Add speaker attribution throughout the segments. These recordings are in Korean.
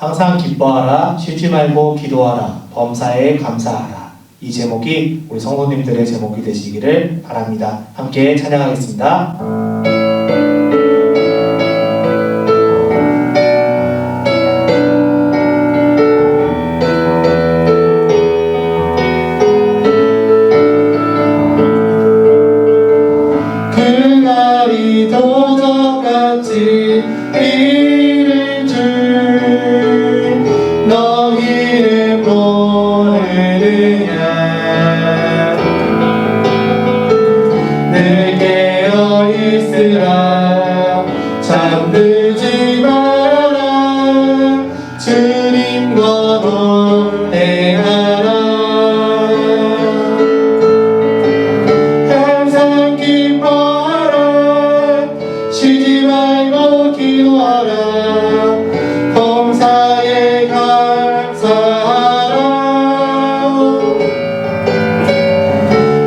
Speaker 1: 항상 기뻐하라, 쉬지 말고 기도하라, 범사에 감사하라. 이 제목이 우리 성도님들의 제목이 되시기를 바랍니다. 함께 찬양하겠습니다. 그날이 도적같이 이를 줄 너희는 모르느냐. 늘 깨어있으라, 잠들지 마라, 주님과 동행하라. 항상 기뻐하라, 쉬지 말고 기도하라, 범사에 감사하라.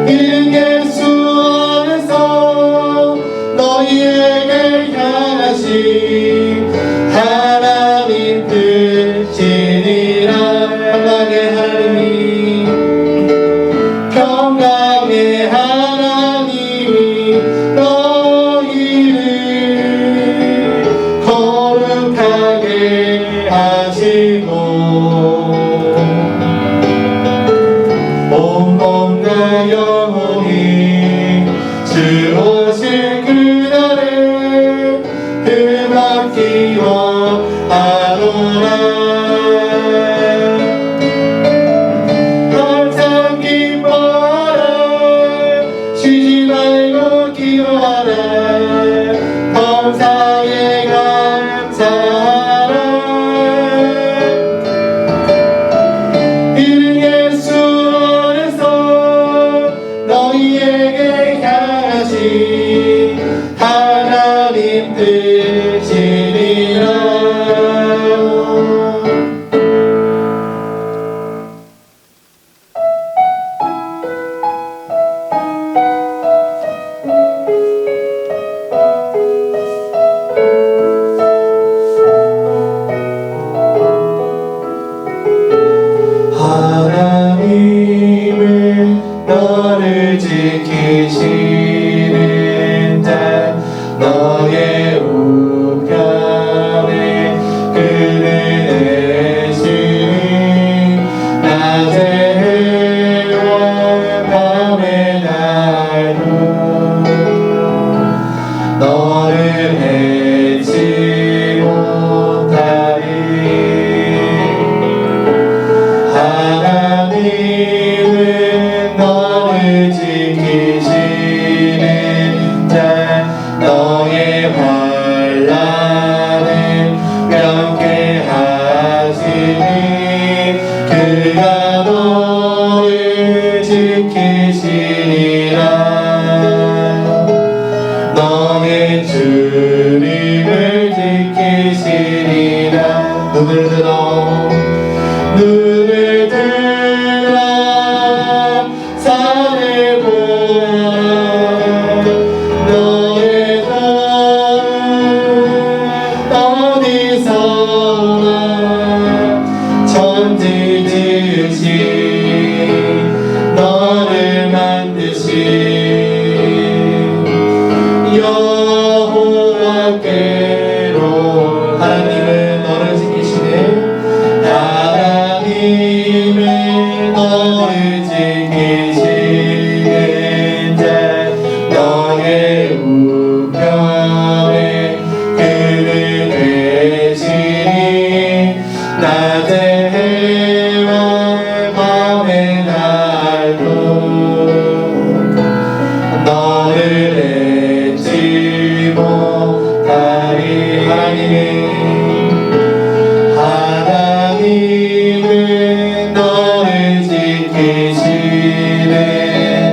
Speaker 1: 이른 예수 안에서 너희에게 향하신 하나님 뜻이니라. 평강의 하나님이 너희를 거룩하게 하시고 온몸과 영혼이 주 오실 그날에 음악 기워하노라. 항상 기뻐하라, 쉬지 말고 기도하라, 범사에 감사하라. 이른 예수 안에서 너희에게 향하신 하나님 뜻이니라. 하나님은 너를 지키시는 자, 너의 우편에 그는 애쓰니 낮의 해와 밤의 날도 너를 해치 못하리. 하나님은 너를 지키시는 자, 너의 환난을 명쾌하시니 그가 너를 지키시리라. 너의 주님을 지키시리라. 눈을 들어 산을 보아, 너의 도움은 어디서나. 천지 지으신 너를 만드신 여호와께로. 하나님은 너를 지키시네. 하나님은 너를 지키시는 자, 너의 우편에 그는 되시니 낮의 해와 밤의 날도 너를 잊지 못하리. 하나님은 너를 지키시는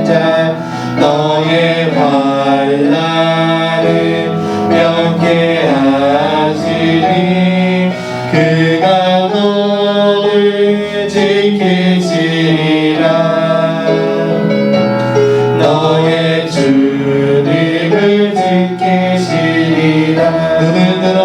Speaker 1: 자, 너의 환난을 명쾌하시니 그가 너를 지키시리라. 너의 주님을 지키시리라. 눈을 들어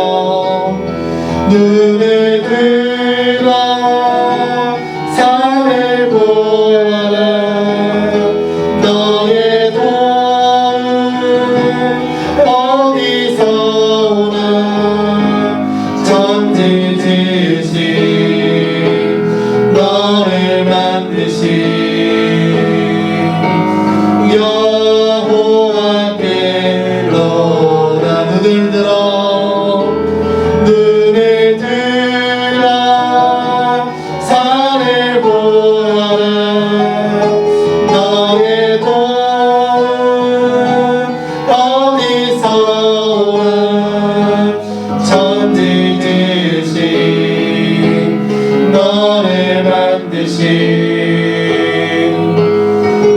Speaker 1: 받으신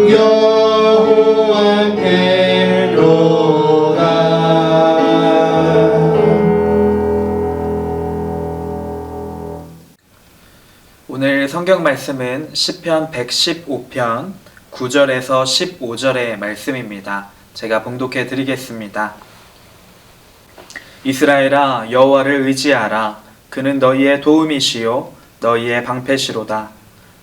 Speaker 1: 여호와께로다.
Speaker 2: 오늘 성경 말씀은 시편 115편 9절에서 15절의 말씀입니다. 제가 봉독해 드리겠습니다. 이스라엘아, 여호와를 의지하라. 그는 너희의 도움이시요 너희의 방패시로다.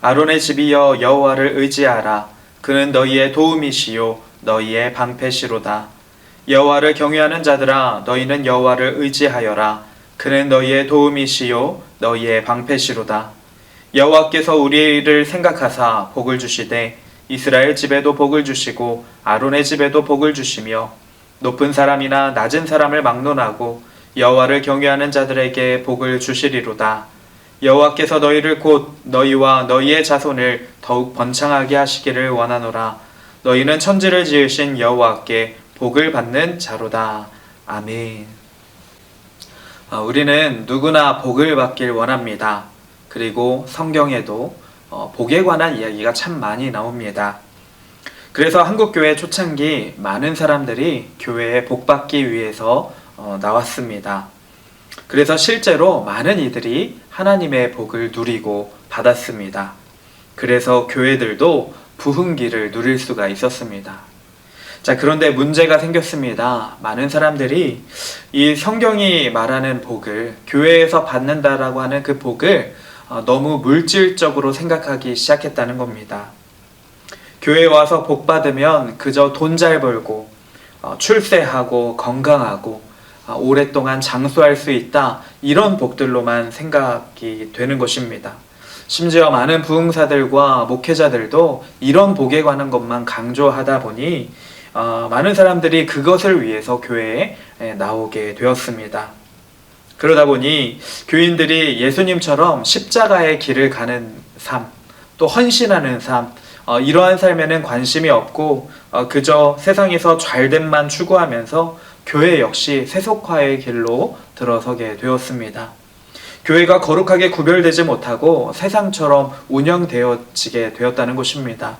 Speaker 2: 아론의 집이여, 여호와를 의지하라. 그는 너희의 도움이시요 너희의 방패시로다. 여호와를 경외하는 자들아, 너희는 여호와를 의지하여라. 그는 너희의 도움이시요 너희의 방패시로다. 여호와께서 우리를 생각하사 복을 주시되 이스라엘 집에도 복을 주시고 아론의 집에도 복을 주시며 높은 사람이나 낮은 사람을 막론하고 여호와를 경외하는 자들에게 복을 주시리로다. 여호와께서 너희를 곧 너희와 너희의 자손을 더욱 번창하게 하시기를 원하노라. 너희는 천지를 지으신 여호와께 복을 받는 자로다. 아멘. 우리는 누구나 복을 받길 원합니다. 그리고 성경에도 복에 관한 이야기가 참 많이 나옵니다. 그래서 한국교회 초창기 많은 사람들이 교회에 복 받기 위해서 나왔습니다. 그래서 실제로 많은 이들이 하나님의 복을 누리고 받았습니다. 그래서 교회들도 부흥기를 누릴 수가 있었습니다. 자, 그런데 문제가 생겼습니다. 많은 사람들이 이 성경이 말하는 복을, 교회에서 받는다라고 하는 그 복을 너무 물질적으로 생각하기 시작했다는 겁니다. 교회에 와서 복 받으면 그저 돈 잘 벌고 출세하고 건강하고 오랫동안 장수할 수 있다, 이런 복들로만 생각이 되는 것입니다. 심지어 많은 부흥사들과 목회자들도 이런 복에 관한 것만 강조하다 보니 많은 사람들이 그것을 위해서 교회에 나오게 되었습니다. 그러다 보니 교인들이 예수님처럼 십자가의 길을 가는 삶, 또 헌신하는 삶, 이러한 삶에는 관심이 없고 그저 세상에서 잘됨만 추구하면서 교회 역시 세속화의 길로 들어서게 되었습니다. 교회가 거룩하게 구별되지 못하고 세상처럼 운영되어지게 되었다는 것입니다.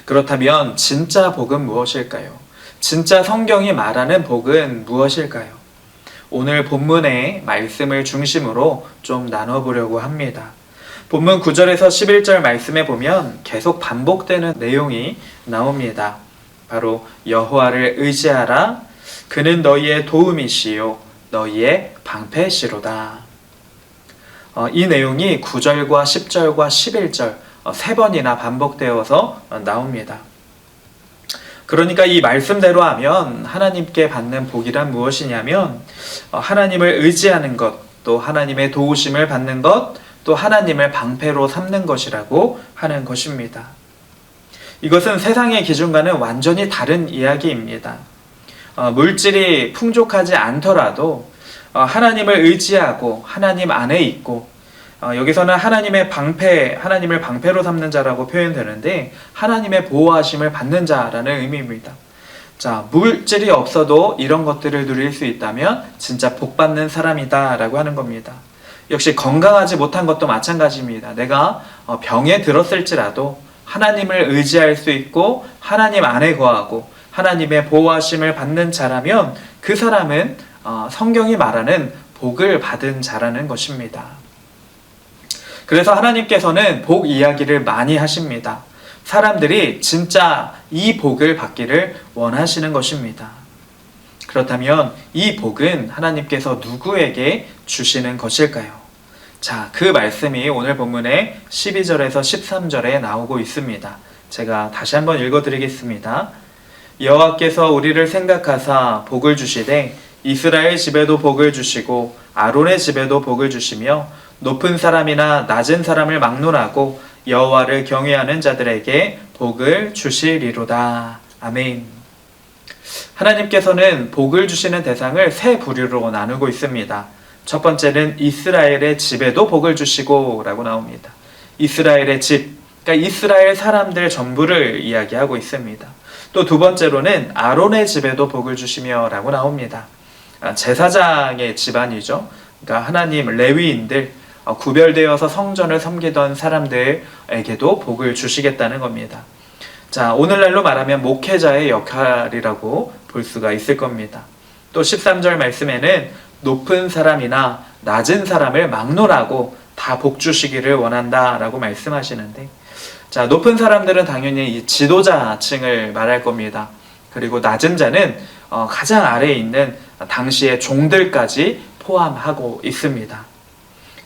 Speaker 2: 그렇다면 진짜 복은 무엇일까요? 진짜 성경이 말하는 복은 무엇일까요? 오늘 본문의 말씀을 중심으로 좀 나눠보려고 합니다. 본문 9절에서 11절 말씀에 보면 계속 반복되는 내용이 나옵니다. 바로 여호와를 의지하라. 그는 너희의 도움이시요 너희의 방패시로다. 이 내용이 9절과 10절과 11절 세 번이나 반복되어서 나옵니다. 그러니까 이 말씀대로 하면 하나님께 받는 복이란 무엇이냐면 하나님을 의지하는 것, 또 하나님의 도우심을 받는 것, 또 하나님을 방패로 삼는 것이라고 하는 것입니다. 이것은 세상의 기준과는 완전히 다른 이야기입니다. 물질이 풍족하지 않더라도 하나님을 의지하고 하나님 안에 있고, 여기서는 하나님의 방패, 하나님을 방패로 삼는 자라고 표현되는데 하나님의 보호하심을 받는 자라는 의미입니다. 자, 물질이 없어도 이런 것들을 누릴 수 있다면 진짜 복 받는 사람이다 라고 하는 겁니다. 역시 건강하지 못한 것도 마찬가지입니다. 내가 병에 들었을지라도 하나님을 의지할 수 있고 하나님 안에 거하고 하나님의 보호하심을 받는 자라면 그 사람은 성경이 말하는 복을 받은 자라는 것입니다. 그래서 하나님께서는 복 이야기를 많이 하십니다. 사람들이 진짜 이 복을 받기를 원하시는 것입니다. 그렇다면 이 복은 하나님께서 누구에게 주시는 것일까요? 자, 그 말씀이 오늘 본문의 12절에서 13절에 나오고 있습니다. 제가 다시 한번 읽어드리겠습니다. 여호와께서 우리를 생각하사 복을 주시되 이스라엘 집에도 복을 주시고 아론의 집에도 복을 주시며 높은 사람이나 낮은 사람을 막론하고 여호와를 경외하는 자들에게 복을 주시리로다. 아멘. 하나님께서는 복을 주시는 대상을 세 부류로 나누고 있습니다. 첫 번째는 이스라엘의 집에도 복을 주시고 라고 나옵니다. 이스라엘의 집, 그러니까 이스라엘 사람들 전부를 이야기하고 있습니다. 또 두 번째로는 아론의 집에도 복을 주시며 라고 나옵니다. 제사장의 집안이죠. 그러니까 하나님 레위인들, 구별되어서 성전을 섬기던 사람들에게도 복을 주시겠다는 겁니다. 자, 오늘날로 말하면 목회자의 역할이라고 볼 수가 있을 겁니다. 또 13절 말씀에는 높은 사람이나 낮은 사람을 막론하고 다 복 주시기를 원한다라고 말씀하시는데, 자, 높은 사람들은 당연히 이 지도자층을 말할 겁니다. 그리고 낮은 자는 가장 아래에 있는 당시의 종들까지 포함하고 있습니다.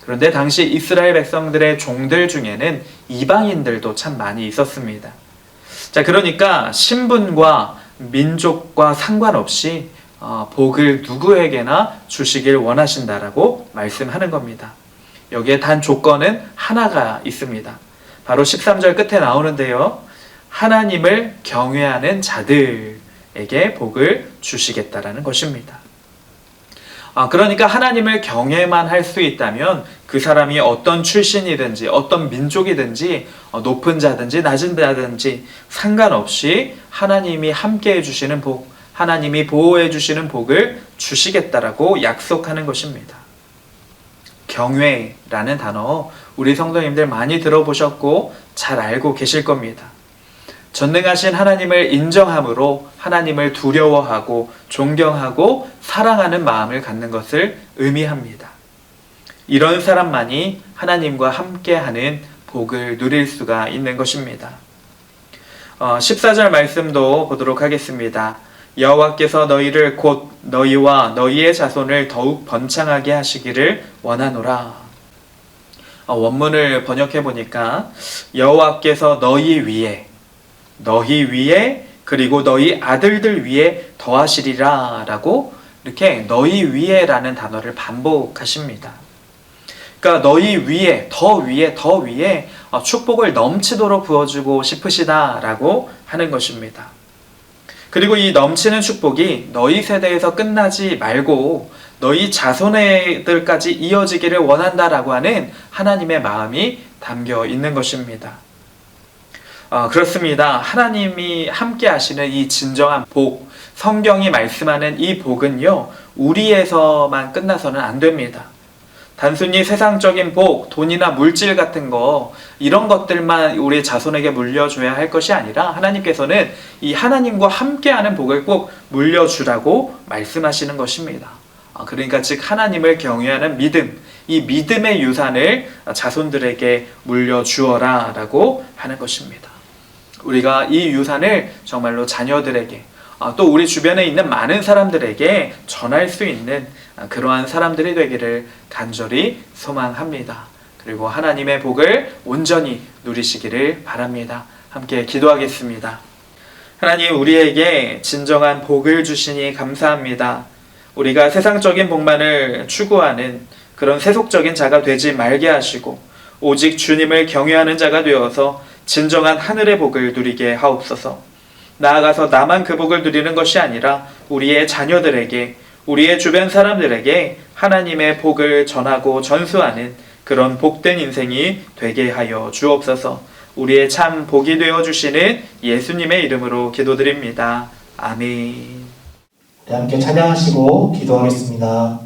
Speaker 2: 그런데 당시 이스라엘 백성들의 종들 중에는 이방인들도 참 많이 있었습니다. 자, 그러니까 신분과 민족과 상관없이 복을 누구에게나 주시길 원하신다라고 말씀하는 겁니다. 여기에 단 조건은 하나가 있습니다. 바로 13절 끝에 나오는데요. 하나님을 경외하는 자들에게 복을 주시겠다라는 것입니다. 그러니까 하나님을 경외만 할 수 있다면 그 사람이 어떤 출신이든지 어떤 민족이든지 높은 자든지 낮은 자든지 상관없이 하나님이 함께 해주시는 복, 하나님이 보호해 주시는 복을 주시겠다라고 약속하는 것입니다. 경외라는 단어 우리 성도님들 많이 들어보셨고 잘 알고 계실 겁니다. 전능하신 하나님을 인정함으로 하나님을 두려워하고 존경하고 사랑하는 마음을 갖는 것을 의미합니다. 이런 사람만이 하나님과 함께하는 복을 누릴 수가 있는 것입니다. 14절 말씀도 보도록 하겠습니다. 여호와께서 너희를 곧 너희와 너희의 자손을 더욱 번창하게 하시기를 원하노라. 원문을 번역해 보니까 여호와께서 너희 위에 그리고 너희 아들들 위에 더하시리라 라고 이렇게 너희 위에라는 단어를 반복하십니다. 그러니까 너희 위에 더 위에 축복을 넘치도록 부어주고 싶으시다라고 하는 것입니다. 그리고 이 넘치는 축복이 너희 세대에서 끝나지 말고 너희 자손들까지 이어지기를 원한다라고 하는 하나님의 마음이 담겨 있는 것입니다. 그렇습니다. 하나님이 함께 하시는 이 진정한 복, 성경이 말씀하는 이 복은요, 우리에서만 끝나서는 안 됩니다. 단순히 세상적인 복, 돈이나 물질 같은 거, 이런 것들만 우리 자손에게 물려줘야 할 것이 아니라 하나님께서는 이 하나님과 함께하는 복을 꼭 물려주라고 말씀하시는 것입니다. 그러니까 즉 하나님을 경외하는 믿음, 이 믿음의 유산을 자손들에게 물려주어라 라고 하는 것입니다. 우리가 이 유산을 정말로 자녀들에게 또 우리 주변에 있는 많은 사람들에게 전할 수 있는 그러한 사람들이 되기를 간절히 소망합니다. 그리고 하나님의 복을 온전히 누리시기를 바랍니다. 함께 기도하겠습니다. 하나님, 우리에게 진정한 복을 주시니 감사합니다. 우리가 세상적인 복만을 추구하는 그런 세속적인 자가 되지 말게 하시고 오직 주님을 경외하는 자가 되어서 진정한 하늘의 복을 누리게 하옵소서. 나아가서 나만 그 복을 누리는 것이 아니라 우리의 자녀들에게, 우리의 주변 사람들에게 하나님의 복을 전하고 전수하는 그런 복된 인생이 되게 하여 주옵소서. 우리의 참 복이 되어 주시는 예수님의 이름으로 기도드립니다. 아멘.
Speaker 1: 네, 함께 찬양하시고 기도하겠습니다.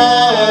Speaker 1: 나라